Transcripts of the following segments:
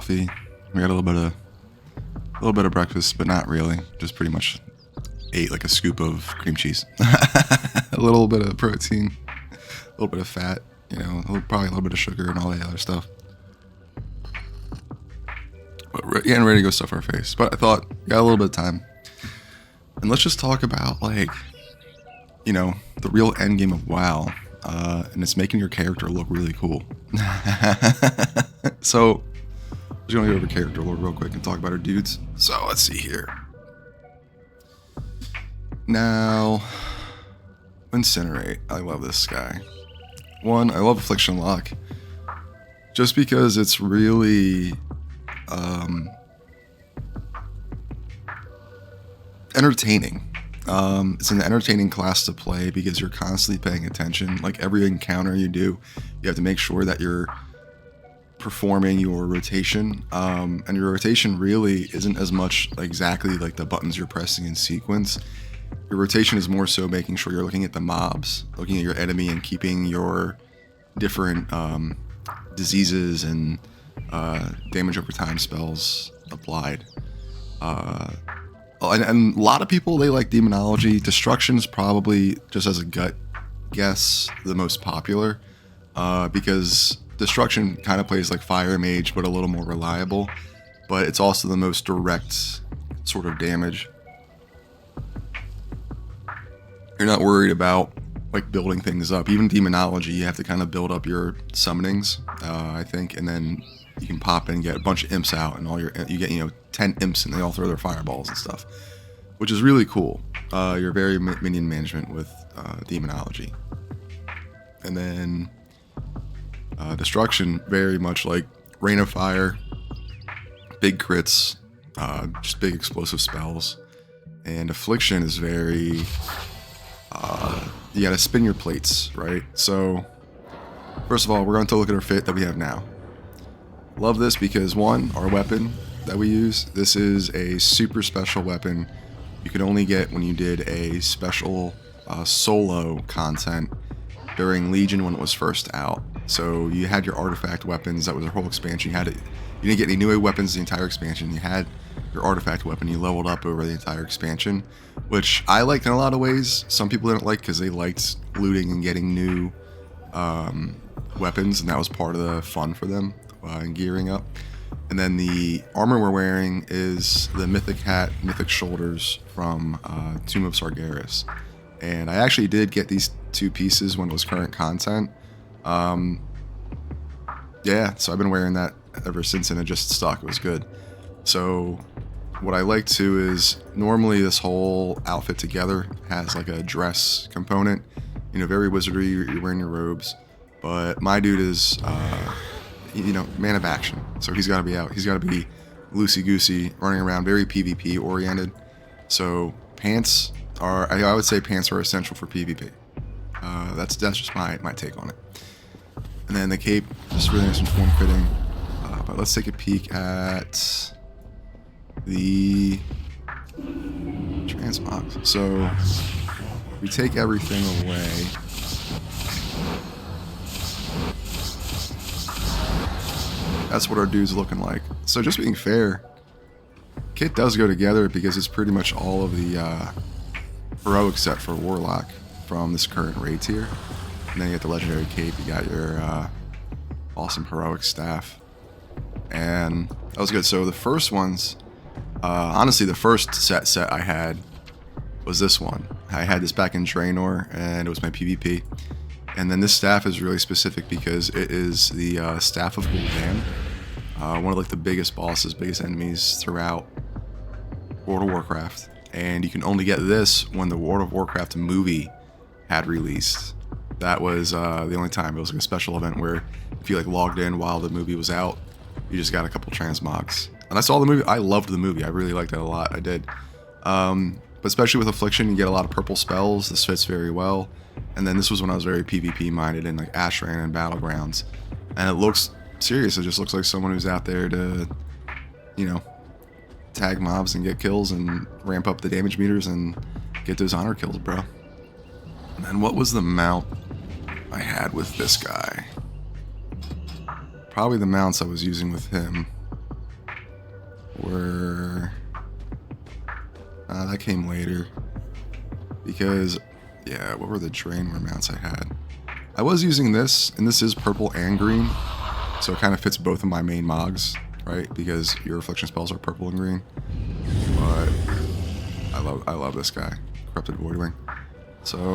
coffee. We had a little bit of breakfast, but not really. Just pretty much ate like a scoop of cream cheese, a little bit of protein, a little bit of fat, probably a little bit of sugar and all that other stuff. But getting ready to go stuff our face. But I thought, got a little bit of time, and let's just talk about the real end game of WoW, and it's making your character look really cool. So I'm just gonna go over character lore real quick and talk about our dudes. So let's see here. Now, Incinerate. I love this guy. One, I love Affliction Lock, just because it's really entertaining. It's an entertaining class to play because you're constantly paying attention. Like every encounter you do, you have to make sure that you're performing your rotation. And your rotation really isn't as much exactly like the buttons you're pressing in sequence. Your rotation is more so making sure you're looking at the mobs, looking at your enemy, and keeping your different diseases and damage over time spells applied. And a lot of people, they like Demonology. Destruction is probably, just as a gut guess, the most popular, because Destruction kind of plays like Fire Mage, but a little more reliable, but it's also the most direct sort of damage. You're not worried about like building things up. Even Demonology, you have to kind of build up your summonings, I think, and then you can pop in and get a bunch of imps out, and you get 10 imps, and they all throw their fireballs and stuff, which is really cool. You're very minion management with Demonology. And then Destruction, very much like Rain of Fire, big crits, just big explosive spells. And Affliction is very you gotta spin your plates, right? So first of all, we're going to look at our fit that we have now. Love this because, one, our weapon that we use, this is a super special weapon you could only get when you did a special solo content during Legion when it was first out. So you had your artifact weapons. That was our whole expansion. You didn't get any new weapons the entire expansion. You had your artifact weapon. You leveled up over the entire expansion, which I liked in a lot of ways. Some people didn't like because they liked looting and getting new weapons, and that was part of the fun for them and gearing up. And then the armor we're wearing is the Mythic Hat, Mythic Shoulders from Tomb of Sargeras. And I actually did get these two pieces when it was current content. Yeah, so I've been wearing that ever since, and it just stuck. It was good. So what I like too is, normally this whole outfit together has like a dress component, very wizardry, you're wearing your robes, but my dude is man of action, so he's got to be out, he's got to be loosey-goosey, running around, very PvP oriented. So pants are, I would say pants are essential for PvP. That's just my take on it. And then the cape, just really nice and form fitting. But let's take a peek at the transmog. So we take everything away. That's what our dude's looking like. So just being fair, kit does go together because it's pretty much all of the heroic set for Warlock from this current raid tier. And then you get the legendary cape, you got your awesome heroic staff. And that was good. So the first ones, honestly, the first set I had was this one. I had this back in Draenor, and it was my PvP. And then this staff is really specific because it is the Staff of Gul'dan, one of like the biggest bosses, biggest enemies throughout World of Warcraft. And you can only get this when the World of Warcraft movie had released. That was the only time. It was like a special event where if you like logged in while the movie was out, you just got a couple transmogs. And I saw the movie. I loved the movie. I really liked it a lot. I did. But especially with Affliction, you get a lot of purple spells. This fits very well. And then this was when I was very PvP minded in like Ashran and Battlegrounds. And it looks serious. It just looks like someone who's out there to, tag mobs and get kills and ramp up the damage meters and get those honor kills, bro. And then what was the mount I had with this guy? Probably the mounts I was using with him. were... that came later. Because, yeah, what were the Draenor mounts I had? I was using this, and this is purple and green. So it kind of fits both of my main mogs, right? Because your reflection spells are purple and green. But I love this guy, Corrupted Voidwing. So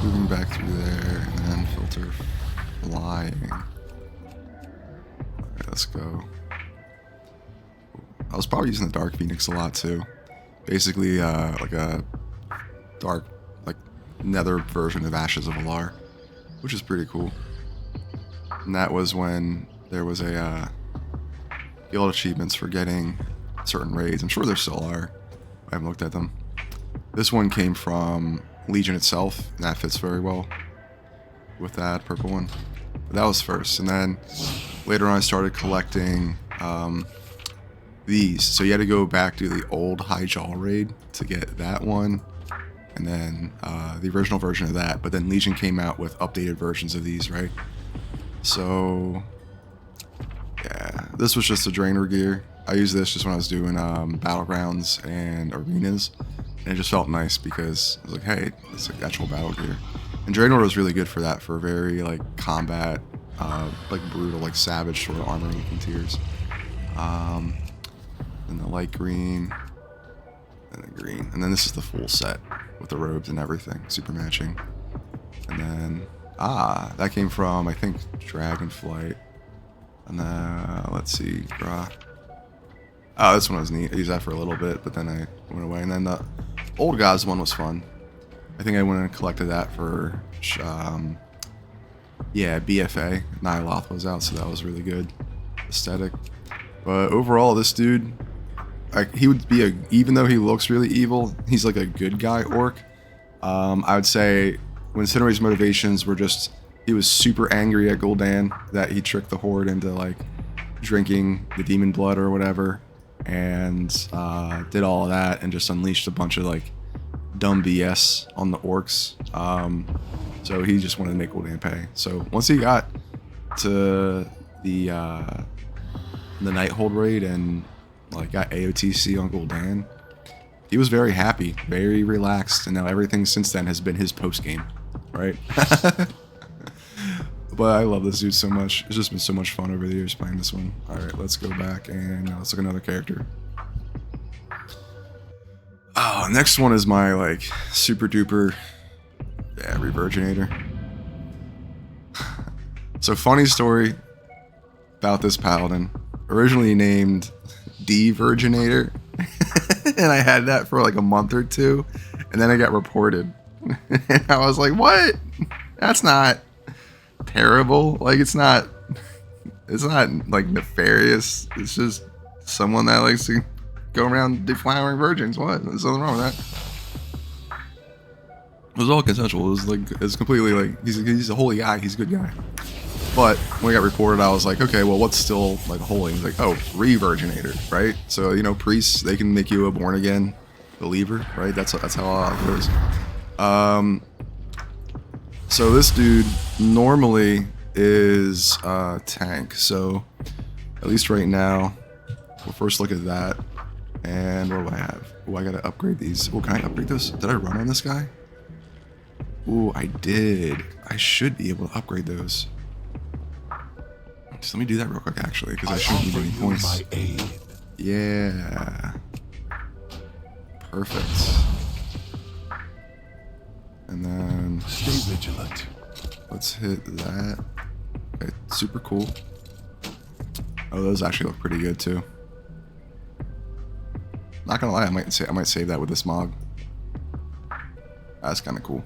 moving back through there, and then filter flying. Alright, let's go. I was probably using the Dark Phoenix a lot too. Basically, like a dark, like nether version of Ashes of Alar, which is pretty cool. And that was when there was a guild achievements for getting certain raids. I'm sure there still are. I haven't looked at them. This one came from Legion itself, and that fits very well with that purple one. But that was first, and then later on I started collecting these. So you had to go back to the old Hyjal raid to get that one, and then the original version of that. But then Legion came out with updated versions of these, right? So yeah, this was just a Draenor gear. I used this just when I was doing battlegrounds and arenas, and it just felt nice because I was like, hey, it's like actual battle gear. And Draenor was really good for that, for very like combat, like brutal, like savage sort of armor looking tiers. And the light green, and the green, and then this is the full set with the robes and everything, super matching. And then that came from, I think, Dragonflight. And then let's see, oh, this one was neat. I used that for a little bit, but then I went away. And then the Old Gods one was fun. I think I went and collected that for yeah, BFA. Nyloth was out, so that was really good aesthetic. But overall, this dude, he would be even though he looks really evil, he's like a good guy orc. I would say when Incineray's motivations were just, he was super angry at Gul'dan that he tricked the Horde into like drinking the demon blood or whatever, and did all of that and just unleashed a bunch of like dumb BS on the orcs. So he just wanted to make Gul'dan pay. So once he got to the Nighthold raid and like got AOTC on Gul'dan, he was very happy, very relaxed, and now everything since then has been his post game, right? But I love this dude so much. It's just been so much fun over the years playing this one. All right, let's go back and let's look at another character. Oh, next one is my like super duper, yeah, Revirginator. So funny story about this paladin. Originally named D-Virginator, and I had that for like a month or two, and then I got reported. And I was like, what? That's not terrible. Like, it's not like nefarious. It's just someone that likes to go around deflowering virgins. What? There's nothing wrong with that. It was all consensual. It was like, it's completely like, he's a holy guy. He's a good guy. But when I got reported, I was like, okay, well, what's still like holy? He's like, oh, Revirginator, right? So, you know, priests, they can make you a born again believer, right? That's how it goes. So this dude normally is a tank. So at least right now, we'll first look at that. And what do I have? Oh, I gotta upgrade these. Oh, can I upgrade this? Did I run on this guy? Oh, I did. I should be able to upgrade those. Just let me do that real quick, actually, because I shouldn't need any points. Yeah. Perfect. And then stay vigilant. Let's hit that. Okay, super cool. Oh, those actually look pretty good too. Not gonna lie, I might save that with this mog. That's kind of cool.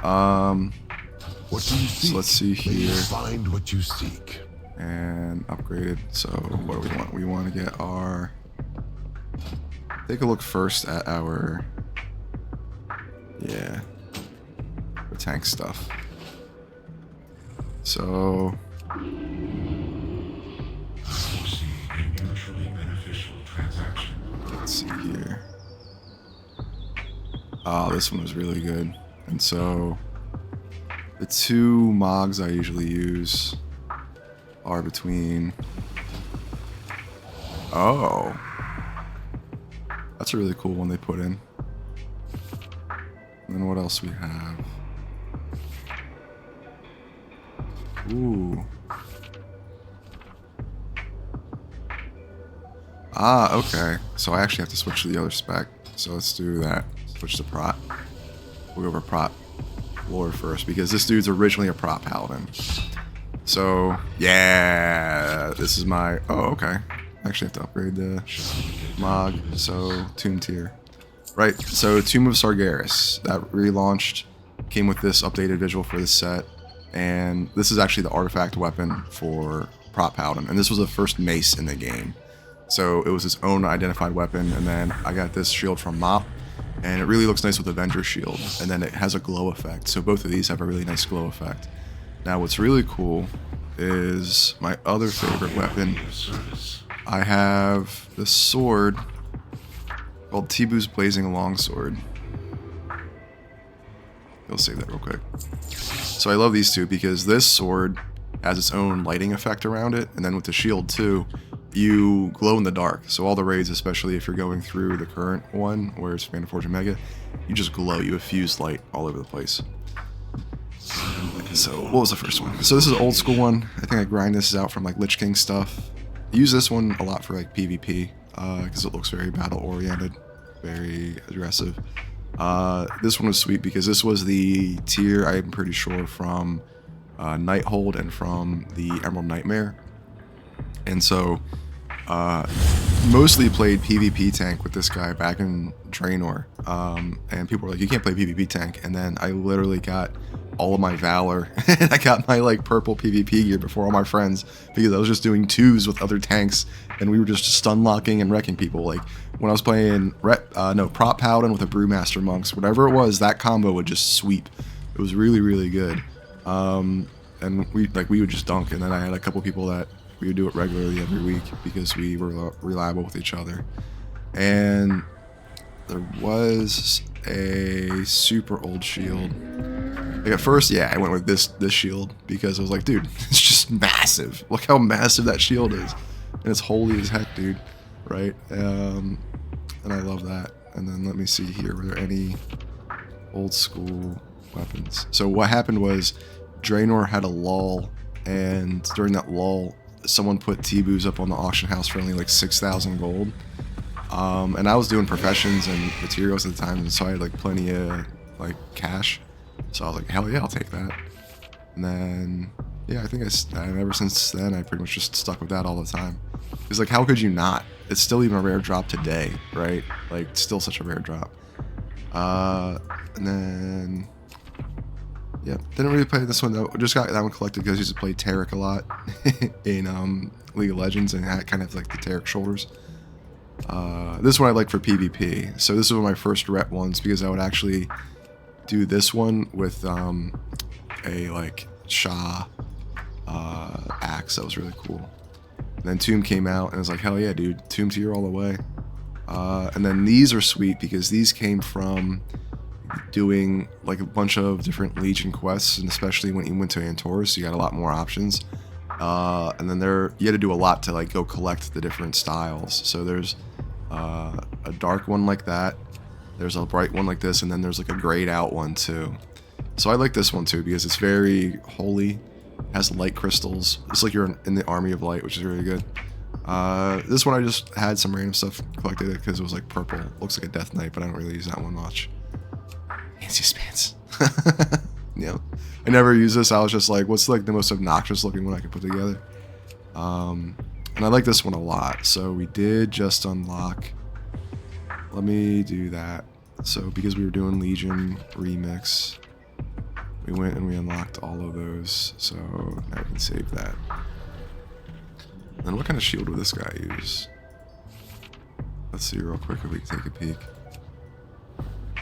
What do you seek? So let's see here. Find what you seek. And upgraded. So what do we want? We want to get our. Take a look first at our. Yeah. The tank stuff. So. Let's see here. Oh, this one was really good. And so the two mogs I usually use are between Oh. That's a really cool one they put in. And then what else we have? Ooh. Ah, okay. So I actually have to switch to the other spec. So let's do that. Switch to prop. We'll go over prop lore first because this dude's originally a prop paladin. So yeah, this is my. Oh, okay. I actually have to upgrade the Mog. So Tomb tier. Right. So Tomb of Sargeras that relaunched, came with this updated visual for this set, and this is actually the artifact weapon for prop paladin, and this was the first mace in the game. So it was its own identified weapon, and then I got this shield from Mop, and it really looks nice with Avenger shield, and then it has a glow effect. So both of these have a really nice glow effect. Now what's really cool is my other favorite weapon. I have this sword called Tibu's Blazing Longsword. I'll save that real quick. So I love these two because this sword has its own lighting effect around it, and then with the shield too, you glow in the dark. So all the raids, especially if you're going through the current one, where it's Phantom Forge Omega, you just glow. You effuse light all over the place. So what was the first one? So this is an old school one. I think I grind this out from like Lich King stuff. I use this one a lot for like PvP because it looks very battle oriented, very aggressive. This one was sweet because this was the tier, I'm pretty sure, from Nighthold and from the Emerald Nightmare. And so mostly played PvP tank with this guy back in Draenor, and people were like, you can't play PvP tank, and then I literally got all of my Valor and I got my like purple PvP gear before all my friends because I was just doing twos with other tanks and we were just stun locking and wrecking people. Like when I was playing prop paladin with a brewmaster monks, whatever it was, that combo would just sweep. It was really, really good. And we would just dunk, and then I had a couple people that we would do it regularly every week because we were reliable with each other. And there was a super old shield. Like at first, yeah, I went with this shield because I was like, dude, it's just massive. Look how massive that shield is. And it's holy as heck, dude. Right? And I love that. And then let me see here. Were there any old school weapons? So what happened was Draenor had a lull, and during that lull, someone put Tibu's up on the auction house for only like 6,000 gold. And I was doing professions and materials at the time, and so I had like plenty of like cash. So I was like, hell yeah, I'll take that. And then, yeah, I think ever since then, I pretty much just stuck with that all the time. It's like, how could you not? It's still even a rare drop today, right? Like, still such a rare drop. And then, yeah, didn't really play this one though. Just got that one collected because I used to play Taric a lot in League of Legends, and had kind of like the Taric shoulders. This one I like for PvP. So this was one of my first rep ones because I would actually do this one with a like Shah axe. That was really cool. And then Tomb came out and I was like, hell yeah, dude, Tomb tier all the way. And then these are sweet because these came from doing like a bunch of different Legion quests, and especially when you went to Antorus, you got a lot more options. And then you had to do a lot to like go collect the different styles. So there's a dark one like that. There's a bright one like this, and then there's like a grayed out one too. So I like this one too because it's very holy, has light crystals. It's like you're in the army of light, which is really good. This one I just had some random stuff, collected it because it was like purple. Looks like a Death Knight, but I don't really use that one much. Fancy spans. Yeah, I never use this. I was just like, what's like the most obnoxious looking one I could put together? And I like this one a lot. So we did just unlock. Let me do that. So because we were doing Legion Remix, we went and we unlocked all of those. So now we can save that. Then what kind of shield would this guy use? Let's see real quick if we can take a peek.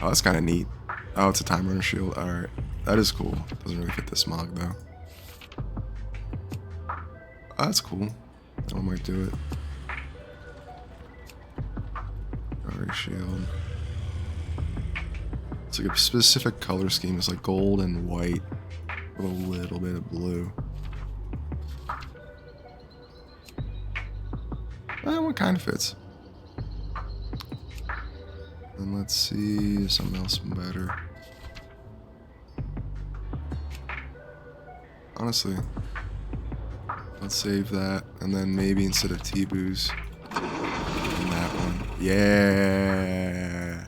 Oh, that's kind of neat. Oh, it's a Time Runner shield. Alright. That is cool. Doesn't really fit the Smog though. Oh, that's cool. That one might do it. Alright, shield. It's like a specific color scheme. It's like gold and white with a little bit of blue. That one kind of fits. And let's see something else better. Honestly, let's save that, and then maybe instead of T-Boos, that one. Yeah,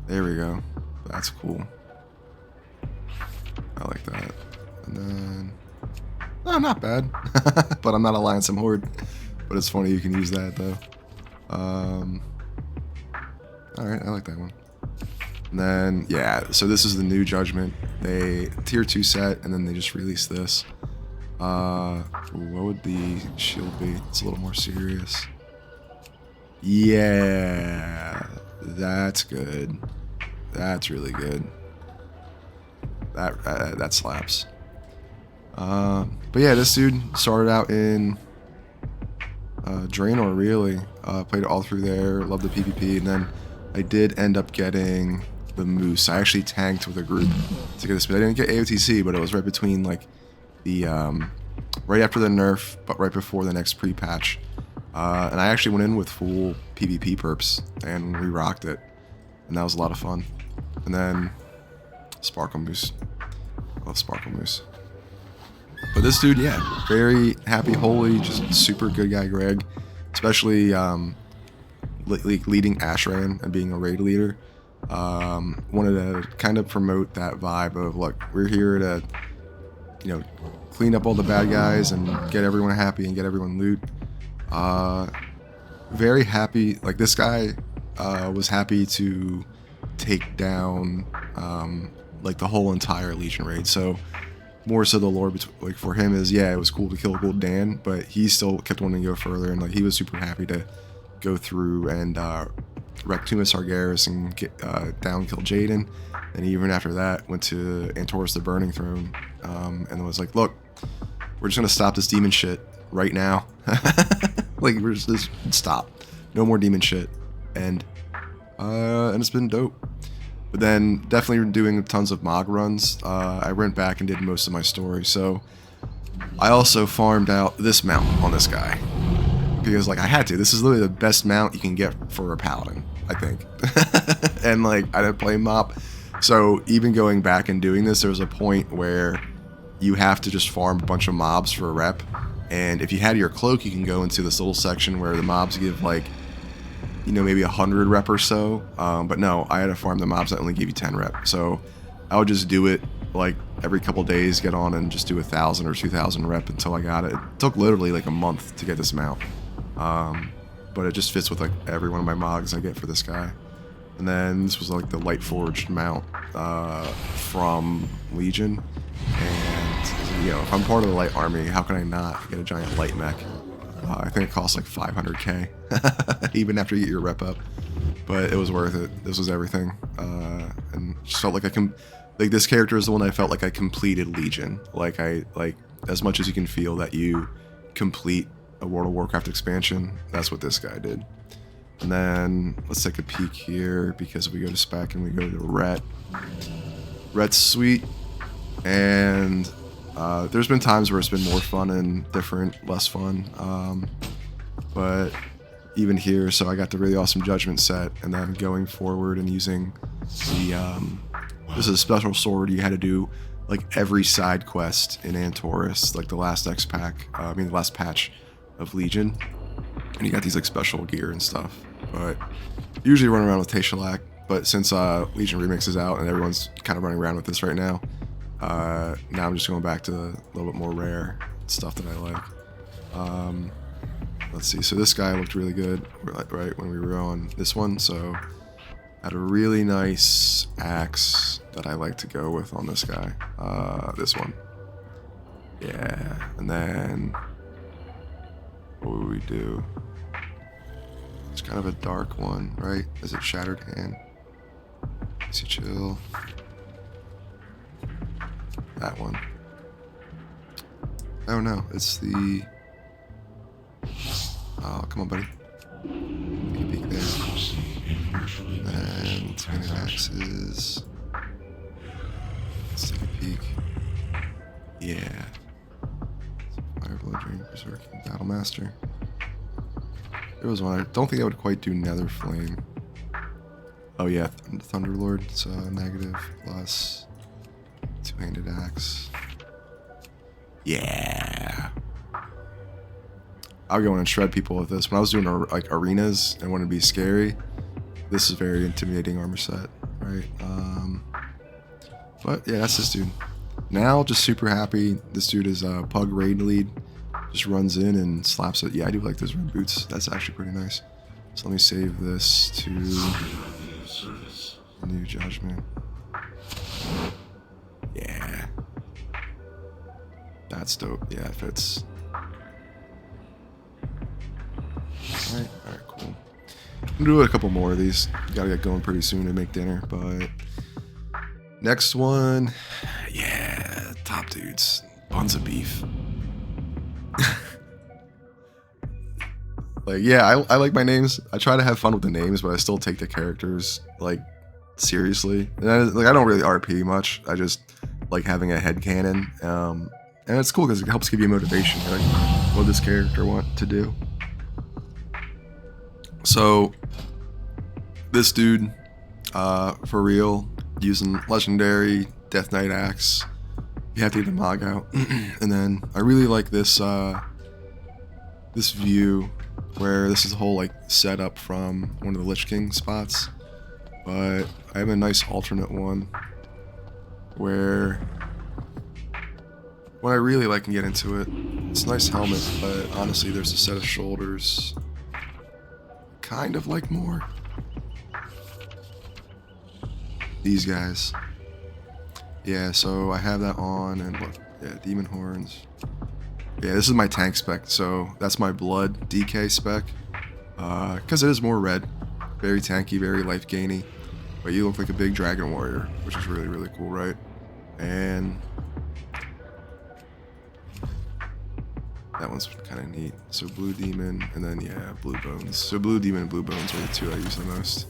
there we go. That's cool. I like that. And then, oh, not bad. But I'm not Alliance, I'm Horde. But it's funny you can use that though. All right, I like that one. And then, yeah, so this is the new Judgment. They tier 2 set, and then they just released this. What would the shield be? It's a little more serious. Yeah, that's good. That's really good. That slaps. But yeah, this dude started out in Draenor, really. Played it all through there, loved the PvP, and then I did end up getting the Moose. I actually tanked with a group to get this. I didn't get AOTC, but it was right between like the right after the nerf, but right before the next pre-patch. And I actually went in with full PvP perps, and we rocked it, and that was a lot of fun. And then Sparkle Moose. I love Sparkle Moose. But this dude, yeah, very happy, holy, just super good guy, Greg. Especially leading Ashran and being a raid leader. Wanted to kind of promote that vibe of, look, we're here to, you know, clean up all the bad guys and get everyone happy and get everyone loot. Very happy, like this guy was happy to take down like the whole entire Legion raid. So more so the lore like for him is, yeah, it was cool to kill Gul'dan, but he still kept wanting to go further, and like he was super happy to go through and wreck Tumas Sargeras and get down kill Jaden. And even after that went to Antorus the Burning Throne, and was like, look, we're just gonna stop this demon shit right now. Like we're just stop, no more demon shit, and it's been dope. But then definitely doing tons of Mog runs. I went back and did most of my story, so I also farmed out this mount on this guy because like I had to. This is literally the best mount you can get for a paladin, I think. And like I didn't play Mop, so even going back and doing this, there was a point where you have to just farm a bunch of mobs for a rep, and if you had your cloak, you can go into this little section where the mobs give like, you know, maybe 100 rep or so, but no, I had to farm the mobs that only give you 10 rep. So I would just do it like every couple days, get on and just do 1,000 or 2,000 rep until I got it. It took literally like a month to get this mount, but it just fits with like every one of my mogs I get for this guy. And then this was like the light forged mount from Legion, and you know, if I'm part of the light army, how can I not get a giant light mech? I think it costs like 500k, even after you get your rep up. But it was worth it. This was everything, and just felt like like this character is the one I felt like I completed Legion. Like as much as you can feel that you complete a World of Warcraft expansion, that's what this guy did. And then let's take a peek here, because we go to spec and we go to Ret. Ret's sweet, and there's been times where it's been more fun and different, less fun. But even here, so I got the really awesome Judgment set, and then going forward and using the this is a special sword you had to do like every side quest in Antorus, like the last the last patch of Legion, and you got these like special gear and stuff. But usually run around with Tayshalak, but since Legion Remix is out and everyone's kind of running around with this right now, now I'm just going back to a little bit more rare stuff that I like. Let's see, so this guy looked really good right when we were on this one, so had a really nice axe that I like to go with on this guy. This one. Yeah, and then what would we do? It's kind of a dark one, right? Is it Shattered Hand? Is he chill? That one. Oh no, it's the... Oh, come on, buddy. Take a peek there. And Spinning Axes. Let's take a peek. Yeah. Fireblood, Drain, Berserking, Battle Master. There was one. I don't think I would quite do Nether Flame. Oh yeah, Thunderlord. So negative plus two-handed axe. Yeah. I'll go in and shred people with this. When I was doing like arenas and wanted to be scary, this is very intimidating armor set, right? But yeah, that's this dude. Now, just super happy. This dude is a Pug raid lead. Just runs in and slaps it. Yeah, I do like those red boots. That's actually pretty nice. So let me save this to New Judgment. Yeah. That's dope. Yeah, it fits. Alright, cool. I'm gonna do a couple more of these. Gotta get going pretty soon to make dinner, but next one, yeah, top dudes. Buns of beef. Like, yeah, I like my names. I try to have fun with the names, but I still take the characters, like, seriously. And I don't really RP much. I just like having a headcanon. And it's cool because it helps give you motivation. Like, what does this character want to do? So, this dude, for real, using legendary Death Knight axe. You have to get the Mog out. And then I really like this this view where this is a whole like setup from one of the Lich King spots. But I have a nice alternate one where when I really like and get into it, it's a nice helmet, but honestly there's a set of shoulders kind of like more. These guys. Yeah, so I have that on, and look, yeah, Demon Horns. Yeah, this is my tank spec, so that's my blood DK spec. Because it is more red. Very tanky, very life-gainy. But you look like a big dragon warrior, which is really, really cool, right? And that one's kind of neat. So blue demon, and then, yeah, blue bones. So blue demon and blue bones are the two I use the most.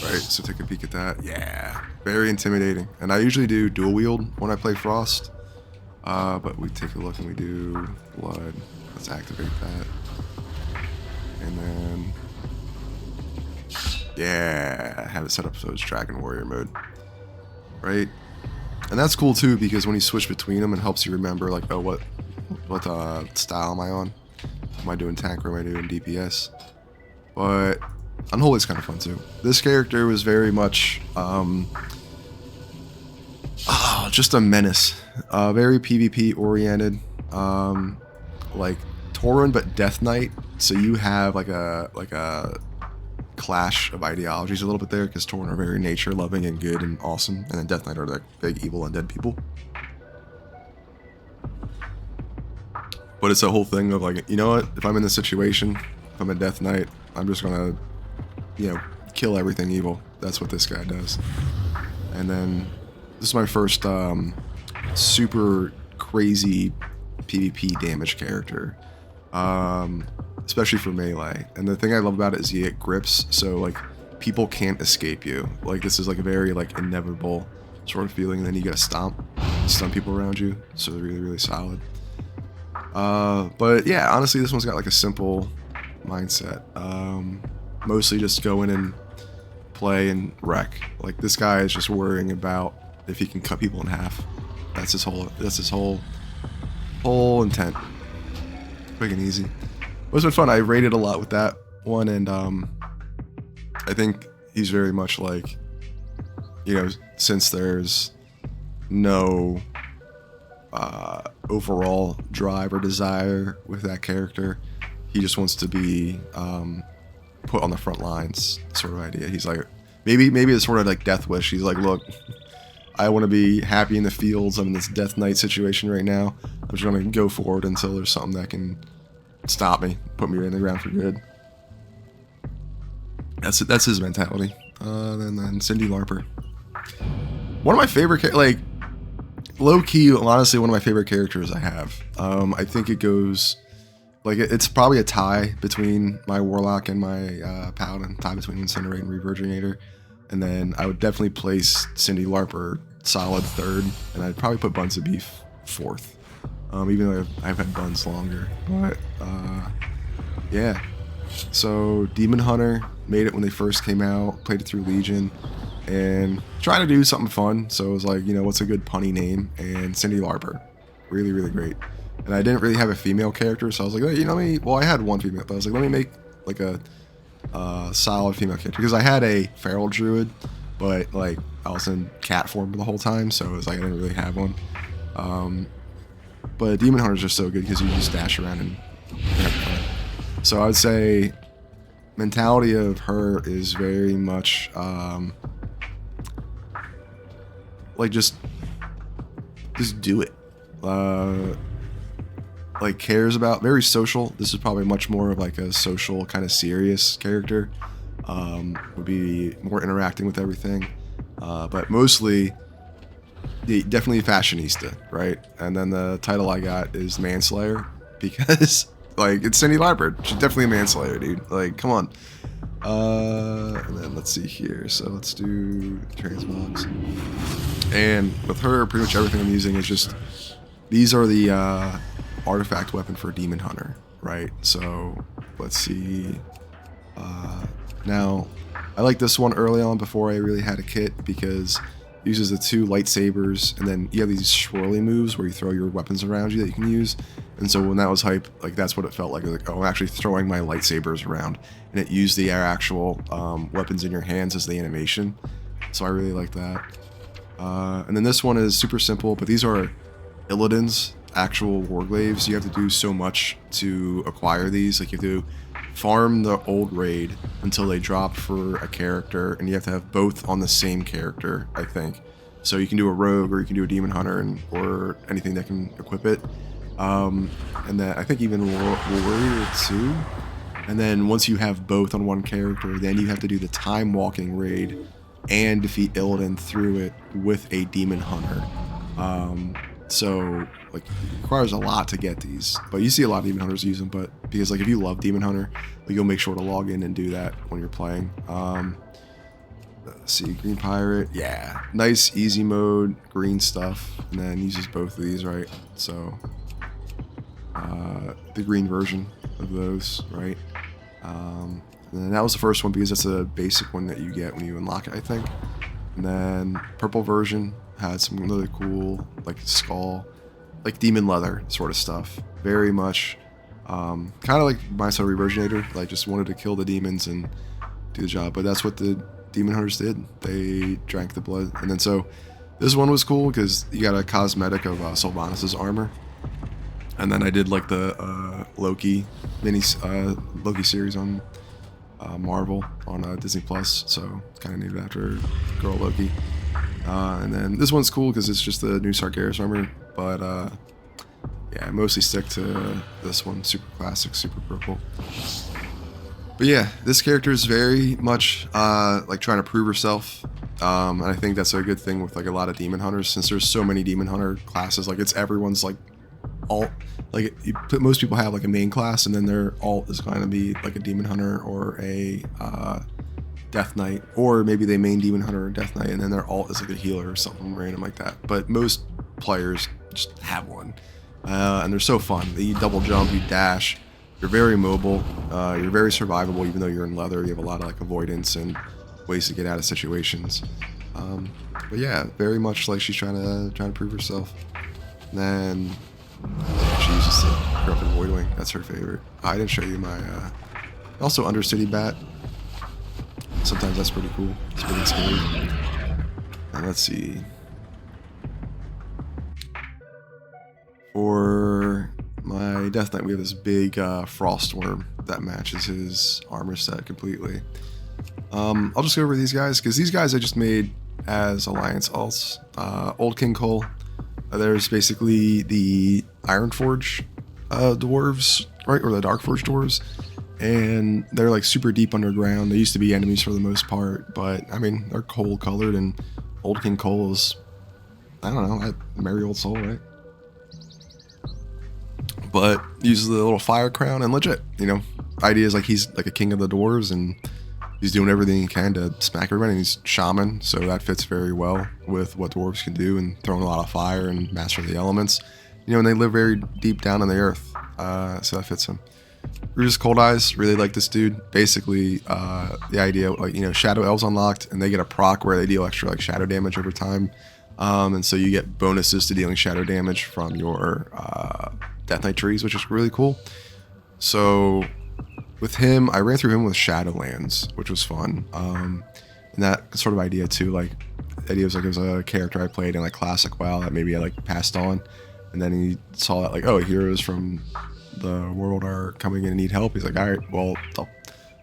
Right, so take a peek at that. Yeah, very intimidating. And I usually do dual wield when I play Frost. But we take a look and we do blood. Let's activate that. And then, yeah, have it set up so it's Dragon Warrior mode. Right? And that's cool too, because when you switch between them, it helps you remember, like, oh, what style am I on? Am I doing tank or am I doing DPS? But Unholy's kind of fun too. This character was very much just a menace. Very PvP oriented. Like Tauren but Death Knight. So you have like a clash of ideologies a little bit there, because Tauren are very nature loving and good and awesome, and then Death Knight are like big evil undead people. But it's a whole thing of like, you know what? If I'm in this situation, if I'm a Death Knight, I'm just gonna, you know, kill everything evil. That's what this guy does. And then this is my first super crazy PvP damage character, especially for melee. And the thing I love about it is you get grips, so like people can't escape you. Like this is like a very like inevitable sort of feeling. And then you gotta stun people around you, so they're really, really solid. But yeah, honestly, this one's got like a simple mindset. Mostly just go in and play and wreck. Like this guy is just worrying about if he can cut people in half. That's his whole intent. Quick and easy. It's been fun. I rated a lot with that one, and I think he's very much like, you know, since there's no overall drive or desire with that character, he just wants to be put on the front lines, sort of idea. He's like, maybe it's sort of like Death Wish. He's like, look, I want to be happy in the fields. I'm in this Death Knight situation right now. I'm just going to go forward until there's something that can stop me, put me in the ground for good. That's his mentality. Then Cindy Larper. One of my favorite, like, low-key, honestly, one of my favorite characters I have. I think it goes, like, it's probably a tie between my Warlock and my Paladin, tie between Incinerate and Revirginator. And then I would definitely place Cindy Larper solid third, and I'd probably put Buns of Beef fourth. Even though I've had Buns longer. But Yeah. So Demon Hunter made it when they first came out, played it through Legion, and trying to do something fun. So it was like, what's a good punny name? And Cindy Lauper. Really, really great. And I didn't really have a female character, so I was like, I had one female, but I was like, let me make like a solid female character. Because I had a feral druid, but like I was in cat form the whole time, so it was like I didn't really have one. But Demon Hunter is just so good because you just dash around and have fun. So I would say mentality of her is very much like just do it. Like cares about, very social. This is probably much more of like a social kind of serious character. Would be more interacting with everything, but mostly definitely fashionista, right? And then the title I got is Manslayer because like it's Cindy Lauper. She's definitely a manslayer, dude. Like, come on. And then let's see here. So let's do transmogs. And with her, pretty much everything I'm using is just these are the artifact weapon for Demon Hunter, right? So let's see. Now, I like this one early on before I really had a kit because it uses the 2 lightsabers, and then you have these swirly moves where you throw your weapons around you that you can use. And so when that was hype, like that's what it felt like. Like, oh, I'm actually throwing my lightsabers around, and it used the actual weapons in your hands as the animation. So I really like that. And then this one is super simple, but these are Illidan's actual warglaves. You have to do so much to acquire these. Like you have to farm the old raid until they drop for a character, and you have to have both on the same character, I think. So you can do a rogue or you can do a demon hunter or anything that can equip it. And then I think even warrior too. And then once you have both on one character, then you have to do the time walking raid and defeat Illidan through it with a demon hunter. So like it requires a lot to get these, but you see a lot of demon hunters use them. But because like if you love demon hunter, like, you'll make sure to log in and do that when you're playing. Let's see, green pirate, yeah, nice easy mode, green stuff, and then uses both of these, right? So the green version of those, right? And then that was the first one because that's a basic one that you get when you unlock it, I think. And then purple version had some really cool like skull, like demon leather sort of stuff. Very much kind of like Mindstone Reversionator, like just wanted to kill the demons and do the job. But that's what the demon hunters did. They drank the blood. And then so this one was cool because you got a cosmetic of Sylvanas' armor. And then I did like the Loki Loki series on Marvel on Disney Plus, so it's kind of named after girl Loki. And then this one's cool because it's just the new Sargeras armor, but yeah, I mostly stick to this one, super classic, super purple. But yeah, this character is very much like trying to prove herself, and I think that's a good thing with like a lot of demon hunters, since there's so many demon hunter classes. Like it's everyone's like alt, like most people have like a main class, and then their alt is going to be like a demon hunter or a death knight, or maybe they main demon hunter or death knight, and then their alt is like a healer or something random like that. But most players just have one, and they're so fun. You double jump, you dash, you're very mobile, you're very survivable. Even though you're in leather, you have a lot of like avoidance and ways to get out of situations. But yeah, very much like she's trying to prove herself. And then she uses the Corrupted Voidwing. That's her favorite. I didn't show you my also Undercity Bat. Sometimes that's pretty cool. It's pretty scary. And let's see. For my Death Knight, we have this big Frostworm that matches his armor set completely. I'll just go over these guys, because these guys I just made as Alliance alts. Old King Cole. There's basically the Ironforge dwarves, right? Or the Darkforge dwarves. And they're like super deep underground. They used to be enemies for the most part, but I mean, they're coal colored, and Old King Cole is, I don't know, a merry old soul, right? But uses the little fire crown and legit, idea is like he's like a king of the dwarves, and he's doing everything he can to smack everybody. And he's shaman, so that fits very well with what dwarves can do, and throwing a lot of fire and master the elements. And they live very deep down in the earth, so that fits him. Rufus Cold Eyes, really like this dude. Basically, the idea, like, you know, Shadow Elves unlocked, and they get a proc where they deal extra, like, shadow damage over time. And so you get bonuses to dealing shadow damage from your Death Knight trees, which is really cool. So with him, I ran through him with Shadowlands, which was fun. And that sort of idea too, like, the idea was like, it was a character I played in like Classic WoW that maybe I like passed on, and then he saw that, like, oh, heroes from the world are coming in and need help. He's like, all right, well,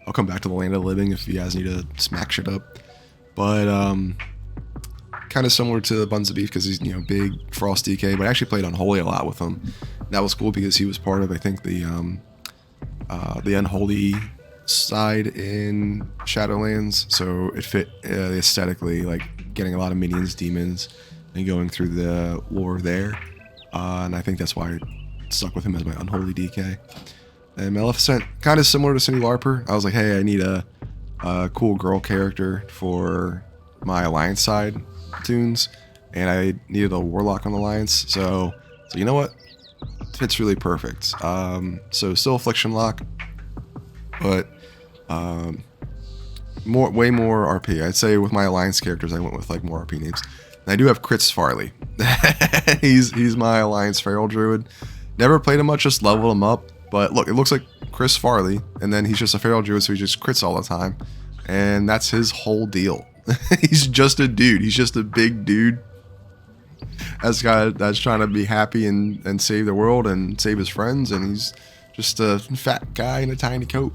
I'll come back to the land of the living if you guys need to smack shit up. But kind of similar to Buns of Beef because he's, you know, big Frost DK, but I actually played Unholy a lot with him. That was cool because he was part of, I think, the Unholy side in Shadowlands, so it fit aesthetically, like getting a lot of minions, demons, and going through the lore there. And I think that's why I stuck with him as my Unholy DK. And Maleficent, kind of similar to Cindy Larper. I was like, hey, I need a cool girl character for my Alliance side tunes, and I needed a Warlock on the Alliance, so you know what? Fits really perfect. So still Affliction Lock, but way more RP. I'd say with my Alliance characters, I went with like more RP names. And I do have Crits Farley. he's my Alliance Feral Druid. Never played him much, just leveled him up. But look, it looks like Chris Farley, and then he's just a Feral Druid, so he just crits all the time. And that's his whole deal. He's just a dude. He's just a big dude that's trying to be happy and save the world and save his friends, and he's just a fat guy in a tiny coat.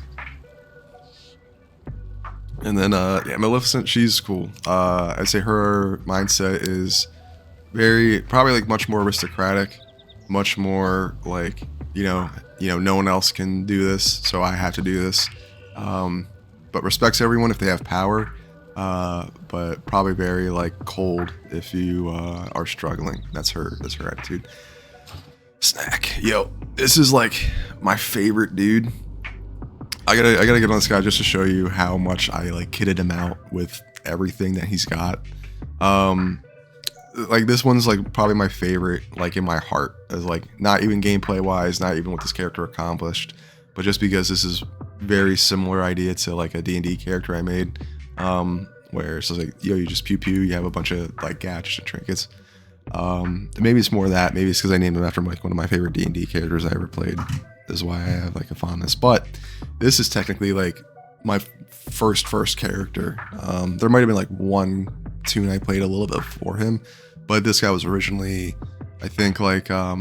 And then yeah, Maleficent, she's cool. I'd say her mindset is probably like much more aristocratic, much more like, you know, no one else can do this, so I have to do this. But respects everyone if they have power. But probably very like cold if you are struggling. That's her attitude. Snack, yo, this is like my favorite dude. I gotta get on this guy just to show you how much I like kitted him out with everything that he's got. Like this one's like probably my favorite, like in my heart, as like not even gameplay wise, not even what this character accomplished, but just because this is very similar idea to like a D&D character I made. Where it's like, yo, you just pew pew, you have a bunch of like gadgets and trinkets. Maybe it's more that, maybe it's because I named him after like one of my favorite D&D characters I ever played. This is why I have like a fondness. But this is technically like my first character. There might have been like one tune I played a little bit for him, but this guy was originally, I think, like a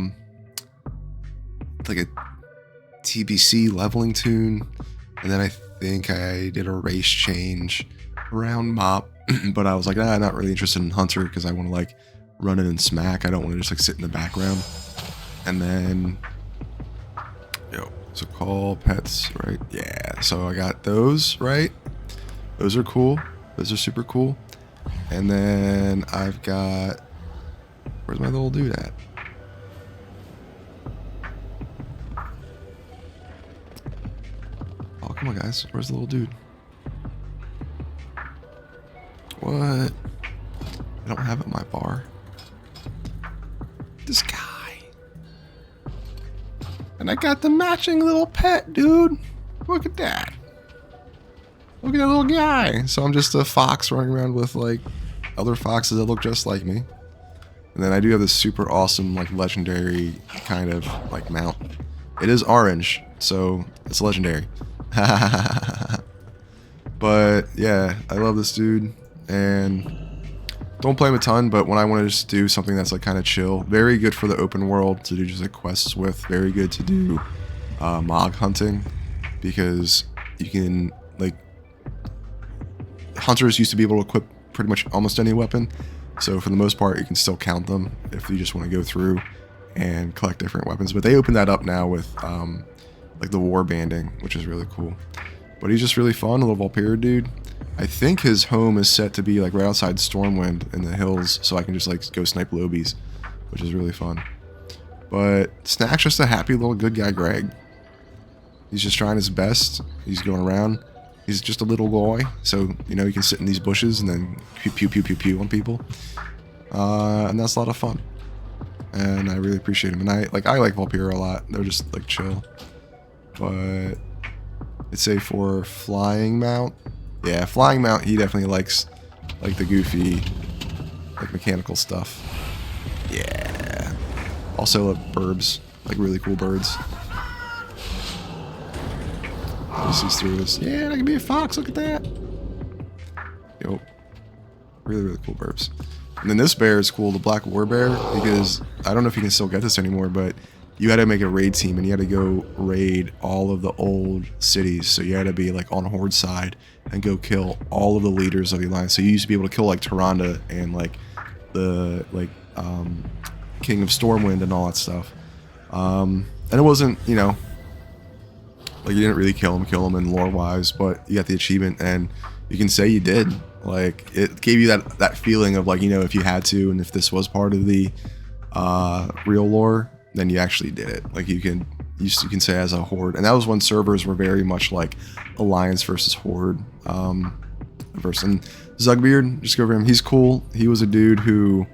TBC leveling tune, and then I think I did a race change around Mop, but I was like, not really interested in Hunter because I want to like run in and smack. I don't want to just like sit in the background. And then, so call pets, right? Yeah, so I got those, right? Those are cool. Those are super cool. And then I've got, where's my little dude at? Oh, come on, guys. Where's the little dude? What? I don't have it in my bar. This guy. And I got the matching little pet, dude. Look at that. Look at that little guy. So I'm just a fox running around with like other foxes that look just like me. And then I do have this super awesome, like legendary kind of like mount. It is orange, so it's legendary. But yeah, I love this dude. And don't play him a ton, but when I want to just do something that's like kind of chill, very good for the open world to do just like quests with, very good to do Mog hunting, because you can like, hunters used to be able to equip pretty much almost any weapon, so for the most part you can still count them if you just want to go through and collect different weapons. But they opened that up now with like the war banding, which is really cool. But he's just really fun, a little Valkyria dude. I think his home is set to be like right outside Stormwind in the hills, so I can just like go snipe lobies, which is really fun. But Snack's just a happy little good guy Greg. He's just trying his best. He's going around. He's just a little boy, so you know, he can sit in these bushes and then pew pew pew pew pew on people, and that's a lot of fun. And I really appreciate him. And I like Valkyria a lot. They're just like chill. But Let's say for flying mount. Yeah, flying mount, he definitely likes like the goofy, like mechanical stuff. Yeah. Also birds, like really cool birds. This is through this. Yeah, that can be a fox. Look at that. Yo, really, really cool burbs. And then this bear is cool, the black war bear, because I don't know if you can still get this anymore, but you had to make a raid team and you had to go raid all of the old cities. So you had to be like on Horde side and go kill all of the leaders of the alliance. So you used to be able to kill like Tyrande and like the King of Stormwind and all that stuff. And it wasn't, you know, like you didn't really kill him in lore wise, but you got the achievement and you can say you did. Like it gave you that feeling of like, you know, if you had to and if this was part of the real lore, then you actually did it. Like you can say as a Horde, and that was when servers were very much like Alliance versus Horde. And Zugbeard, just go over him. He's cool. He was a dude who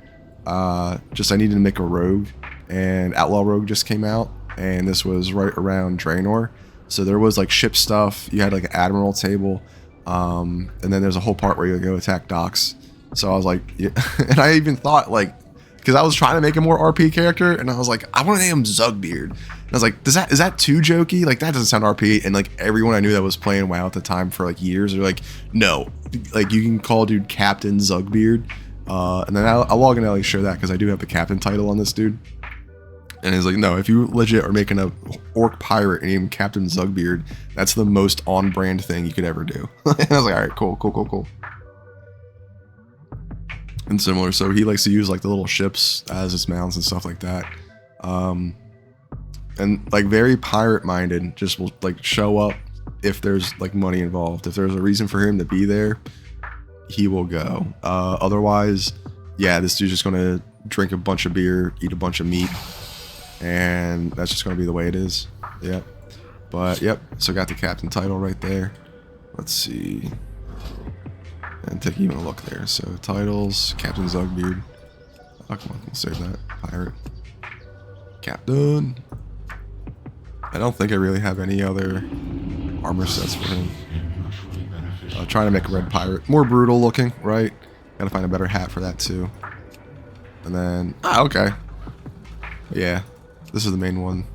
I needed to make a rogue, and Outlaw Rogue just came out, and this was right around Draenor. So there was like ship stuff. You had like an admiral table, and then there's a whole part where you go attack docks. So I was like, yeah. And I even thought like, because I was trying to make a more RP character, and I was like, I want to name him Zugbeard. And I was like, is that too jokey? Like that doesn't sound RP. And like everyone I knew that was playing WoW at the time for like years, they're like, no, like you can call dude Captain Zugbeard. And then I'll log in and like show that because I do have the captain title on this dude. And he's like, no, if you legit are making a orc pirate and name him Captain Zugbeard, that's the most on-brand thing you could ever do. And I was like, all right, cool. And similar, so he likes to use like the little ships as his mounts and stuff like that. And like very pirate minded, just will like show up if there's like money involved. If there's a reason for him to be there, he will go. Otherwise, yeah, this dude's just gonna drink a bunch of beer, eat a bunch of meat, and that's just gonna be the way it is. Yep. But yep, so got the captain title right there. Let's see. And take even a look there. So titles, Captain Zugbeard. Oh, come on, we'll save that. Pirate. Captain. I don't think I really have any other armor sets for him. Trying to make a red pirate. More brutal looking, right? Gotta find a better hat for that too. And then, okay. Yeah, this is the main one.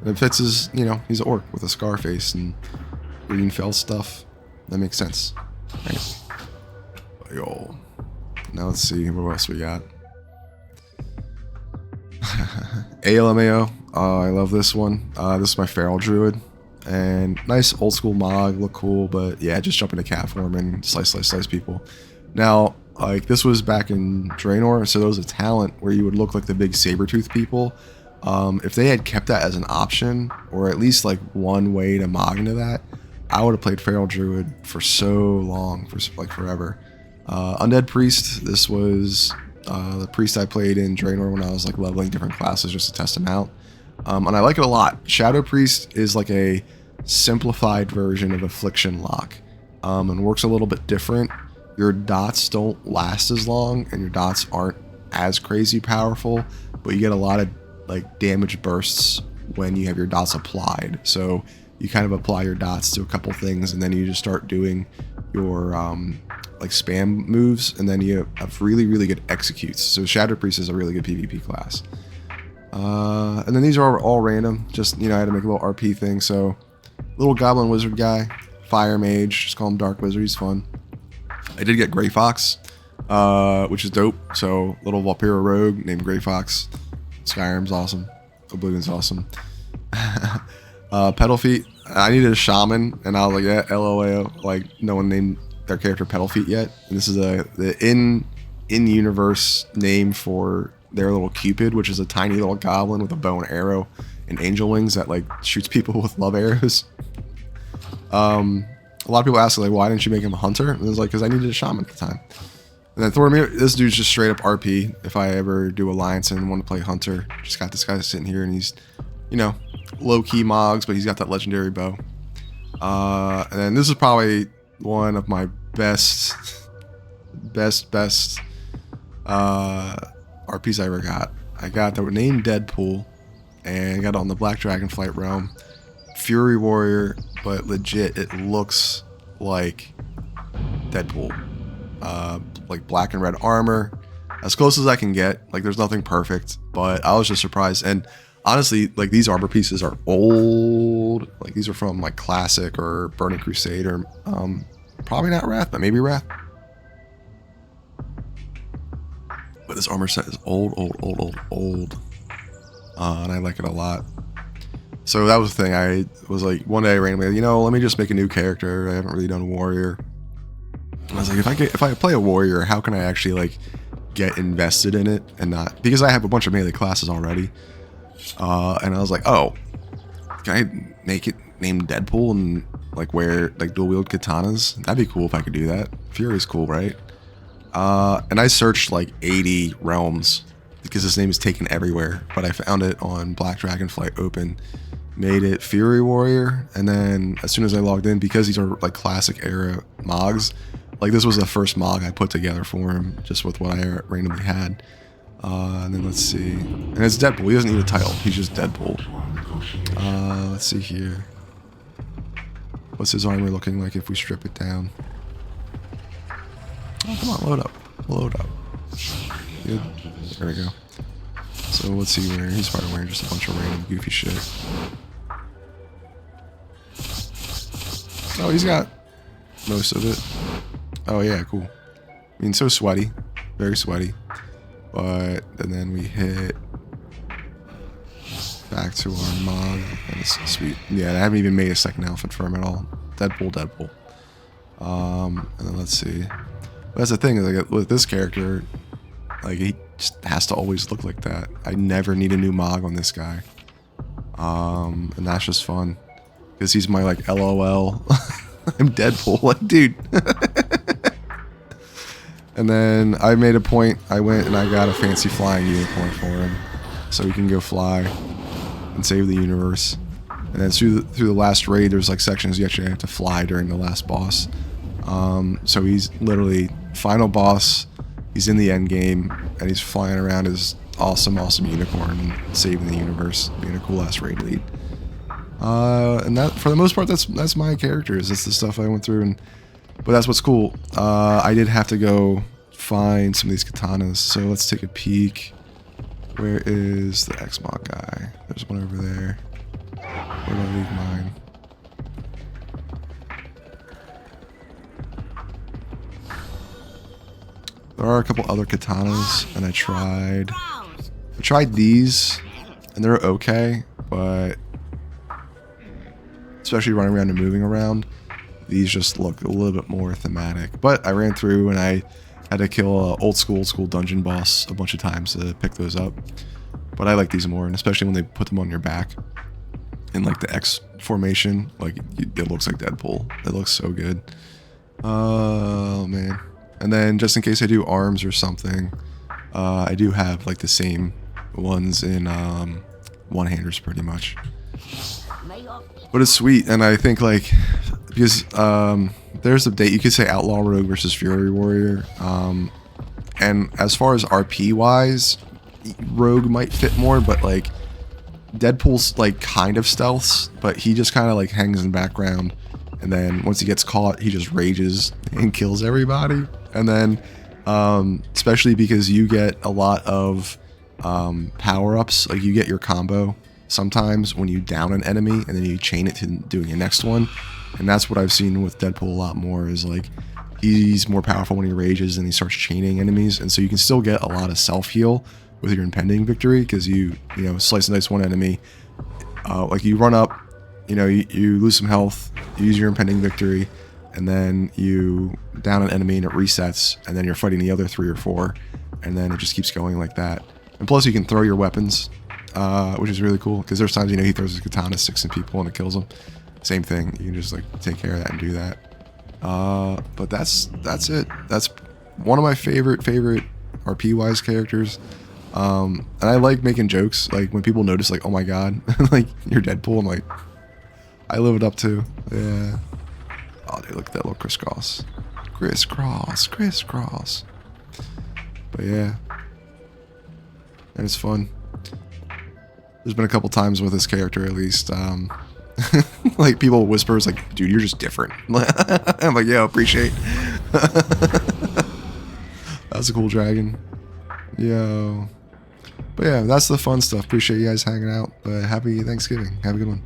And it fits his, you know, he's an orc with a scar face and green fell stuff. That makes sense. Right. Yo. Now let's see what else we got. ALMAO. I love this one. This is my Feral Druid. And nice old school Mog, look cool, but yeah, just jump into cat form and slice people. Now, like this was back in Draenor, so there was a talent where you would look like the big saber-tooth people. If they had kept that as an option, or at least like one way to Mog into that, I would have played Feral Druid for so long, for like forever. Undead Priest, this was the priest I played in Draenor when I was like leveling different classes just to test them out. And I like it a lot. Shadow Priest is like a simplified version of Affliction Lock, and works a little bit different. Your dots don't last as long, and your dots aren't as crazy powerful, but you get a lot of like damage bursts when you have your dots applied. So you kind of apply your dots to a couple things, and then you just start doing your like spam moves, and then you have really, really good executes. So Shadow Priest is a really good PvP class. And then these are all random. Just, you know, I had to make a little RP thing. So little Goblin Wizard guy, Fire Mage, just call him Dark Wizard. He's fun. I did get Grey Fox, which is dope. So little Valpyra Rogue named Grey Fox. Skyrim's awesome. Oblivion's awesome. Pedal Feet. I needed a Shaman, and I was like, yeah, LOL. Like no one named their character Pedal Feet yet. And this is the in-universe name for their little Cupid, which is a tiny little goblin with a bow and arrow and angel wings that like shoots people with love arrows. A lot of people ask like, why didn't you make him a hunter? And it was like, because I needed a shaman at the time. And then Thormir, this dude's just straight up RP. If I ever do Alliance and want to play hunter, just got this guy sitting here, and he's, you know, low key Mogs, but he's got that legendary bow. And then this is probably one of my best RPs I ever got. I got the name Deadpool, and got on the Black Dragonflight realm. Fury Warrior, but legit, it looks like Deadpool. Like black and red armor, as close as I can get. Like there's nothing perfect, but I was just surprised. And honestly, like these armor pieces are old. Like these are from like Classic or Burning Crusade or probably not Wrath, but maybe Wrath. But this armor set is old. And I like it a lot. So that was the thing. I was like, one day I randomly, let me just make a new character. I haven't really done warrior. And I was like, if I play a warrior, how can I actually like get invested in it and not, because I have a bunch of melee classes already. And I was like, oh, can I make it named Deadpool and like wear like dual wield katanas? That'd be cool if I could do that. Fury's cool, right? And I searched like 80 realms because his name is taken everywhere, but I found it on Black Dragonflight Open, made it Fury Warrior, and then as soon as I logged in, because these are like classic era mogs, like this was the first mog I put together for him, just with what I randomly had. And then let's see, and it's Deadpool. He doesn't need a title, he's just Deadpool. Let's see here. What's his armor looking like if we strip it down? Oh, come on, load up. Good. There we go. So what's he wearing? He's probably wearing just a bunch of random goofy shit. Oh, he's got most of it. Oh yeah, cool. I mean, so sweaty, very sweaty. But and then we hit back to our mog, and it's sweet. Yeah, I haven't even made a second outfit for him at all. Deadpool. And then let's see. That's the thing, like with this character, like he just has to always look like that. I never need a new mog on this guy. And that's just fun. Because he's my like LOL. I'm Deadpool, like dude. And then I made a point, I went and I got a fancy flying unicorn for him. So he can go fly and save the universe. And then through the last raid, there's like sections you actually have to fly during the last boss. So he's literally final boss. He's in the end game, and he's flying around his awesome unicorn, saving the universe, being a cool ass raid lead. And that, for the most part, that's my characters. That's the stuff I went through, but that's what's cool. I did have to go find some of these katanas, so let's take a peek. Where is the Xmog guy? There's one over there. Where did I leave mine? There are a couple other katanas, and I tried these, and they're okay, but especially running around and moving around, these just look a little bit more thematic. But I ran through and I had to kill an old school dungeon boss a bunch of times to pick those up. But I like these more, and especially when they put them on your back in like the X formation, like it looks like Deadpool. It looks so good. Oh man. And then just in case I do arms or something, I do have like the same ones in one-handers pretty much. But it's sweet, and I think like, because there's a date, you could say Outlaw Rogue versus Fury Warrior. And as far as RP wise, Rogue might fit more, but like Deadpool's like kind of stealths, but he just kind of like hangs in the background. And then once he gets caught, he just rages and kills everybody. And then, especially because you get a lot of power-ups, like you get your combo sometimes when you down an enemy, and then you chain it to doing your next one. And that's what I've seen with Deadpool a lot more, is like he's more powerful when he rages and he starts chaining enemies. And so you can still get a lot of self-heal with your impending victory, because you slice and dice one enemy, like you run up, you lose some health, you use your impending victory, and then you down an enemy and it resets, and then you're fighting the other 3 or 4, and then it just keeps going like that. And plus you can throw your weapons, which is really cool, because there's times he throws his katana, sticks in people, and it kills them. Same thing, you can just like take care of that and do that. But that's it. That's one of my favorite RP wise characters. And I like making jokes, like when people notice, like, oh my god, like you're Deadpool. I'm like, I live it up to. Yeah. Oh, dude, look at that little crisscross. But yeah. And it's fun. There's been a couple times with this character, at least, Like people whisper, it's like, dude, you're just different. I'm like, yeah, appreciate. That's a cool dragon. Yo. But yeah, that's the fun stuff. Appreciate you guys hanging out. Happy Thanksgiving. Have a good one.